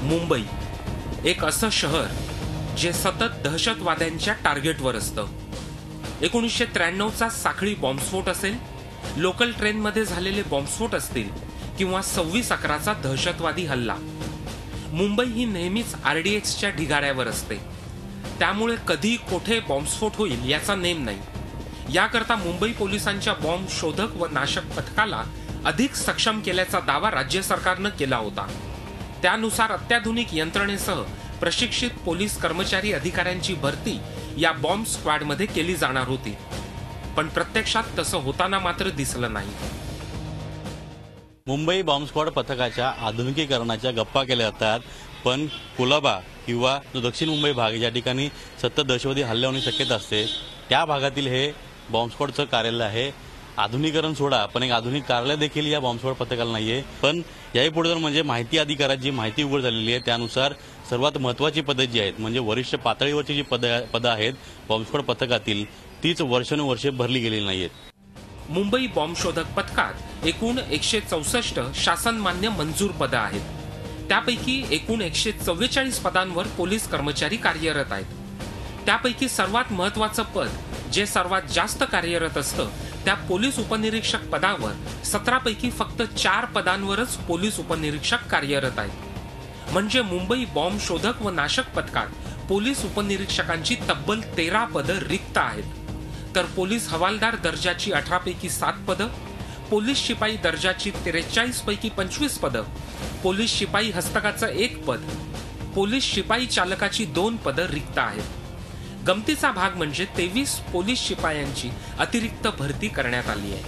मुंबई एक असं शहर जे सतत दहशतवाद्यांच्या टार्गेटवर असतं. 1993चा साखळी बॉम्बस्फोट असेल, लोकल ट्रेनमध्ये झालेले बॉम्बस्फोट असतील किंवा 26/11चा दहशतवादी हल्ला, मुंबई ही नेहमीच RDXच्या ढिगाऱ्यावर असते. त्यामुळे कधी कोठे बॉम्बस्फोट होईल याचा नेम नाही. याकरता मुंबई पोलिसांच्या बॉम्ब शोधक व नाशक पथकाला अधिक सक्षम केल्याचा दावा राज्य सरकारनं केला होता. त्यानुसार अत्याधुनिक यंत्रणेसह प्रशिक्षित पोलीस कर्मचारी अधिकाऱ्यांची भरती या बॉम्ब स्क्वॉडमध्ये केली जाणार होती. पण प्रत्यक्षात तसं होताना मात्र दिसलं नाही. मुंबई बॉम्ब स्क्वॉड पथकाच्या आधुनिकीकरणाच्या गप्पा केल्या जातात, पण कुलाबा किंवा जो दक्षिण मुंबई भाग ज्या ठिकाणी सतत दहशतवादी हल्ले होण्याची शक्यता असते त्या भागातील हे बॉम्ब स्क्वॉडचं कार्यालय आहे. आधुनिकीकरण सोडा, पण एक आधुनिक कार्यालय देखील या बॉम्ब स्क्वॉड पथकाला नाहीये. पण याही पुढे जर म्हणजे माहिती अधिकारात जी माहिती उघड झालेली आहे त्यानुसार सर्वात महत्वाची पदं जी आहेत म्हणजे वरिष्ठ पातळीवरची जी पदं आहेत बॉम्ब स्क्वॉड पथकातील तीच वर्षानुवर्षे भरली गेलेली नाहीत. मुंबई बॉम्ब शोधक पथकात एकूण 164 शासनमान्य मंजूर पदं आहेत. त्यापैकी एकूण 144 पदांवर पोलीस कर्मचारी कार्यरत आहेत. त्यापैकी सर्वात महत्वाचं पद जे सर्वात जास्त कार्यरत असतं त्या पोलीस उपनिरीक्षक पदावर 17 पैकी फक्त 4 पदांवरच पोलीस उपनिरीक्षक कार्यरत आहेत. म्हणजे मुंबई बॉम्ब शोधक व नाशक पथकात पोलीस उपनिरीक्षकांची तब्बल 13 पदं रिक्त आहेत. तर पोलीस हवालदार दर्जाची 18 पैकी 7 पदं, पोलीस शिपाई दर्जाची 43 पैकी 25 पदं, पोलीस शिपाई हस्तकाचं 1 पद, पोलीस शिपाई चालकाची 2 पदं रिक्त आहेत. गमतीचा भाग म्हणजे 23 पोलीस शिपायांची अतिरिक्त भरती करण्यात आली आहे.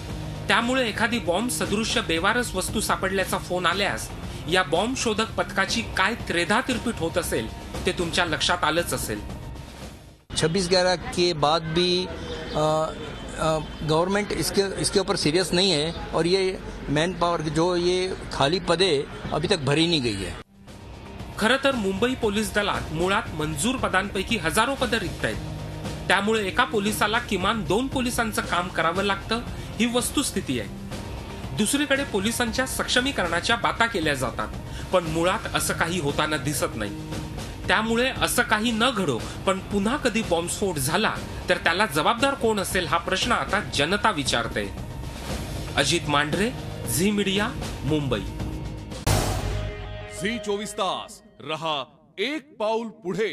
त्यामुळे एखादी बॉम्ब सदृश्य बेवारस वस्तू सापडल्याचा फोन आल्यास या बॉम्ब शोधक पथकाची काय त्रेधा तिरपीट होत असेल ते तुमच्या लक्षात आलंच असेल. 26/11 के बाद भी गवर्नमेंट इसके ऊपर सीरियस नहीं है और ये मैन पावर जो ये खाली पदे अभी तक भरी नहीं गई है. खरं तर मुंबई पोलीस दलात मुळात मंजूर पदांपैकी हजारो पदं रिक्त आहेत. त्यामुळे एका पोलिसाला किमान 2 पोलिसांचं काम करावं लागतं ही वस्तुस्थिती आहे. दुसरीकडे पोलिसांच्या सक्षमीकरणाच्या बाता केल्या जातात, पण मुळात असं काही होताना दिसत नाही. त्यामुळे असं काही न घडो, पण पुन्हा कधी बॉम्बस्फोट झाला तर त्याला जबाबदार कोण असेल हा प्रश्न आता जनता विचारते. अजित मांढरे, झी मीडिया, मुंबई. झी 24 तास रहा एक पाऊल पुढे.